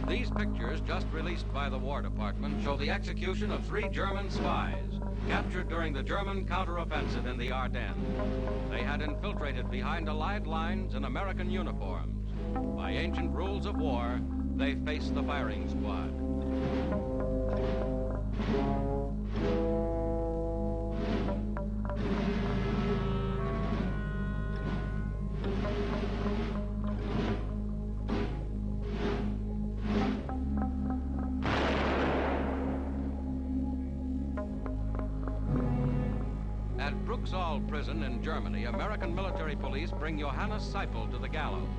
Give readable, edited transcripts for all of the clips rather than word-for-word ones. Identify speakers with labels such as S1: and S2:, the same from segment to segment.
S1: These pictures, just released by the War Department, show the execution of 3 German spies captured during the German counteroffensive in the Ardennes. They had infiltrated behind Allied lines in American uniforms. By ancient rules of war, they faced the firing squad. Prison in Germany, American military police bring Johannes Seipel to the gallows.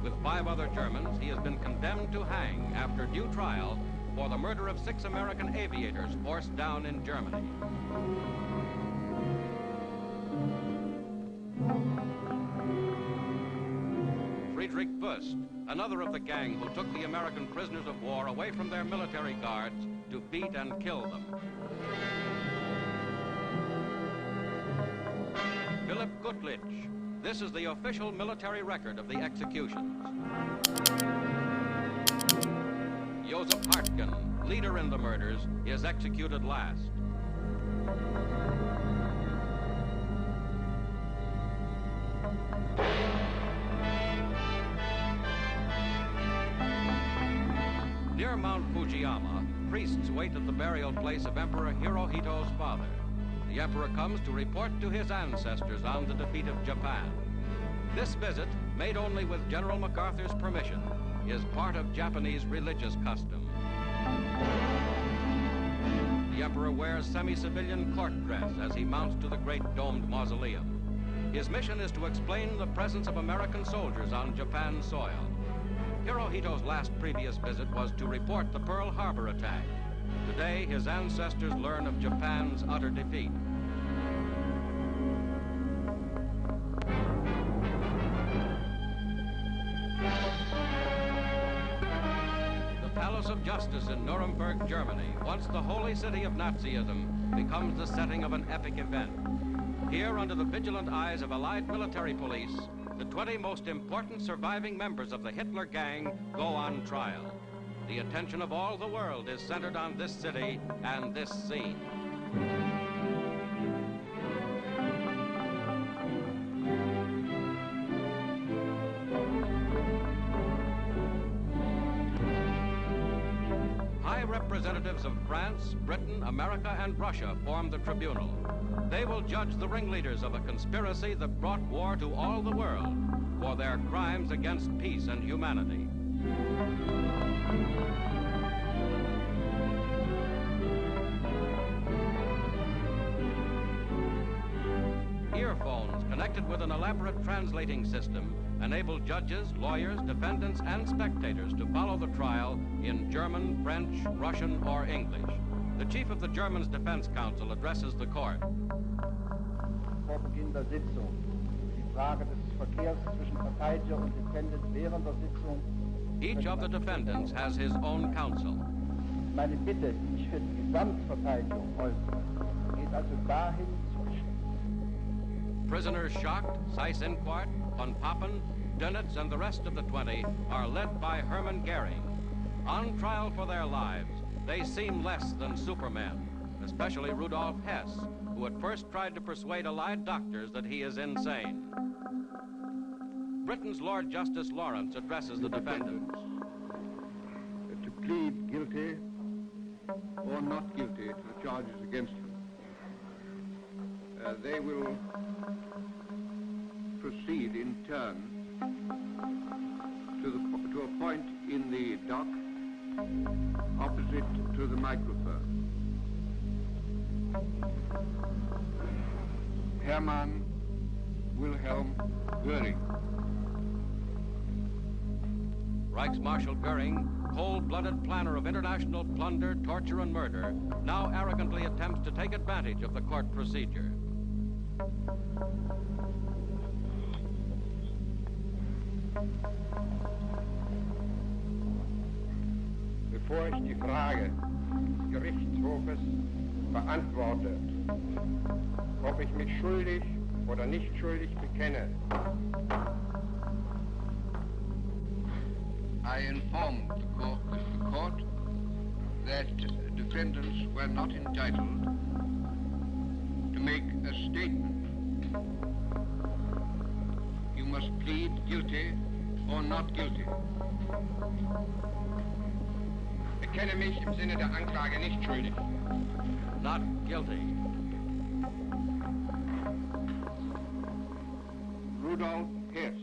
S1: With 5 other Germans, he has been condemned to hang after due trial for the murder of 6 American aviators forced down in Germany. Friedrich Wüst, another of the gang who took the American prisoners of war away from their military guards to beat and kill them. Philip Gutlich. This is the official military record of the executions. Joseph Hartgen, leader in the murders, is executed last. Near Mount Fujiyama, priests wait at the burial place of Emperor Hirohito's father. The emperor comes to report to his ancestors on the defeat of Japan. This visit, made only with General MacArthur's permission, is part of Japanese religious custom. The emperor wears semi-civilian court dress as he mounts to the great domed mausoleum. His mission is to explain the presence of American soldiers on Japan's soil. Hirohito's last previous visit was to report the Pearl Harbor attack. Today, his ancestors learn of Japan's utter defeat. The Palace of Justice in Nuremberg, Germany, once the holy city of Nazism, becomes the setting of an epic event. Here, under the vigilant eyes of Allied military police, the 20 most important surviving members of the Hitler Gang go on trial. The attention of all the world is centered on this city and this scene. High representatives of France, Britain, America, and Russia form the tribunal. They will judge the ringleaders of a conspiracy that brought war to all the world for their crimes against peace and humanity. Earphones connected with an elaborate translating system enable judges, lawyers, defendants, and spectators to follow the trial in German, French, Russian, or English. The chief of the German's Defense Council addresses the court.
S2: Vor Beginn der Sitzung die Frage des Verkehrs zwischen Verteidiger und Defendant während der Sitzung.
S1: Each of the defendants has his own counsel.
S2: Meine Bitte, die ich für die Gesamtverteidigung äußere, geht also dahin zu...
S1: Prisoners Schacht, Seyss-Inquart, von Papen, Dönitz, and the rest of the 20 are led by Hermann Goering. On trial for their lives, they seem less than supermen, especially Rudolf Hess, who at first tried to persuade Allied doctors that he is insane. Britain's Lord Justice Lawrence addresses the defendants.
S3: To plead guilty or not guilty to the charges against them. They will proceed in turn to a point in the dock opposite to the microphone. Hermann Wilhelm Göring.
S1: Reichsmarshal Goering, cold-blooded planner of international plunder, torture, and murder, now arrogantly attempts to take advantage of the court procedure.
S4: Bevor ich die Frage des Gerichtshofes beantworte, ob ich mich schuldig oder nicht schuldig bekenne,
S3: I informed the court that defendants were not entitled to make a statement. You must plead guilty or not guilty.
S4: bekenne mich im Sinne der Anklage nicht schuldig.
S1: Not guilty.
S3: Rudolf Hess.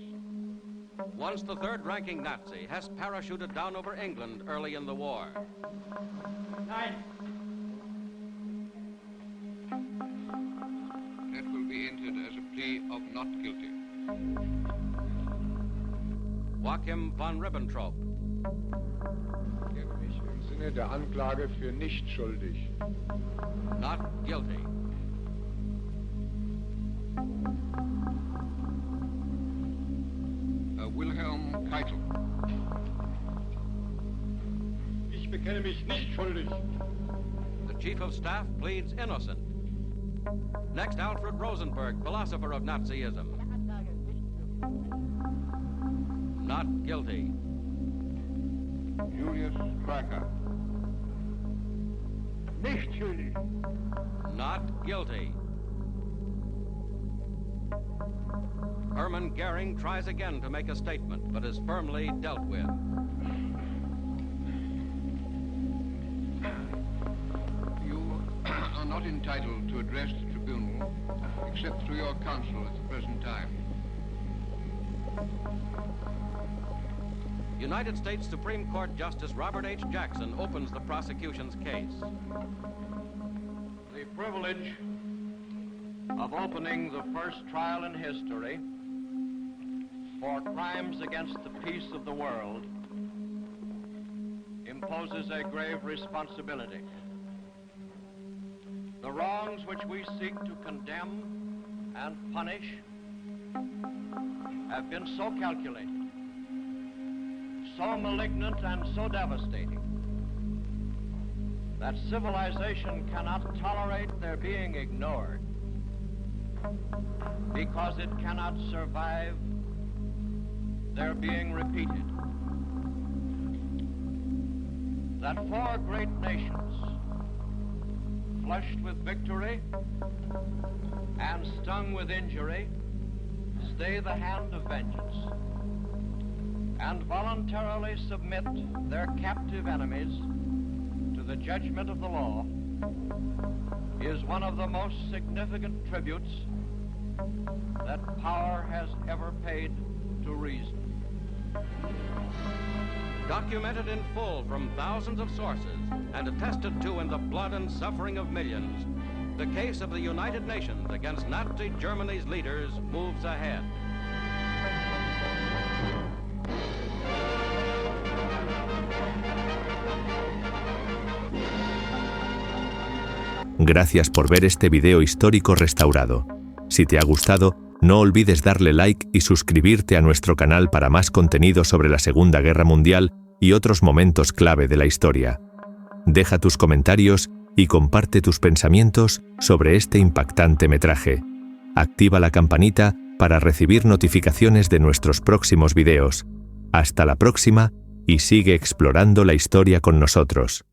S1: Once the third-ranking Nazi, Hess parachuted down over England early in the war.
S2: Nein.
S3: That will be entered as a plea of not guilty.
S1: Joachim von Ribbentrop.
S4: Ich erkenne mich im Sinne der Anklage für nicht schuldig.
S1: Not guilty.
S3: Wilhelm Keitel.
S4: Ich bekenne mich nicht schuldig.
S1: The Chief of Staff pleads innocent. Next, Alfred Rosenberg, philosopher of Nazism. Not guilty.
S3: Julius Streicher.
S4: Nicht schuldig.
S1: Not guilty. Hermann Goering tries again to make a statement, but is firmly dealt with.
S3: You are not entitled to address the tribunal except through your counsel at the present time.
S1: United States Supreme Court Justice Robert H. Jackson opens the prosecution's case.
S5: The privilege of opening the first trial in history for crimes against the peace of the world imposes a grave responsibility. The wrongs which we seek to condemn and punish have been so calculated, so malignant and so devastating that civilization cannot tolerate their being ignored, because it cannot survive their being repeated. That four great nations, flushed with victory and stung with injury, stay the hand of vengeance and voluntarily submit their captive enemies to the judgment of the law is one of the most significant tributes that power has ever paid to reason.
S1: Documented in full from thousands of sources and attested to in the blood and suffering of millions, the case of the United Nations against Nazi Germany's leaders moves ahead.
S6: Gracias por ver este video histórico restaurado. Si te ha gustado, no olvides darle like y suscribirte a nuestro canal para más contenido sobre la Segunda Guerra Mundial y otros momentos clave de la historia. Deja tus comentarios y comparte tus pensamientos sobre este impactante metraje. Activa la campanita para recibir notificaciones de nuestros próximos videos. Hasta la próxima y sigue explorando la historia con nosotros.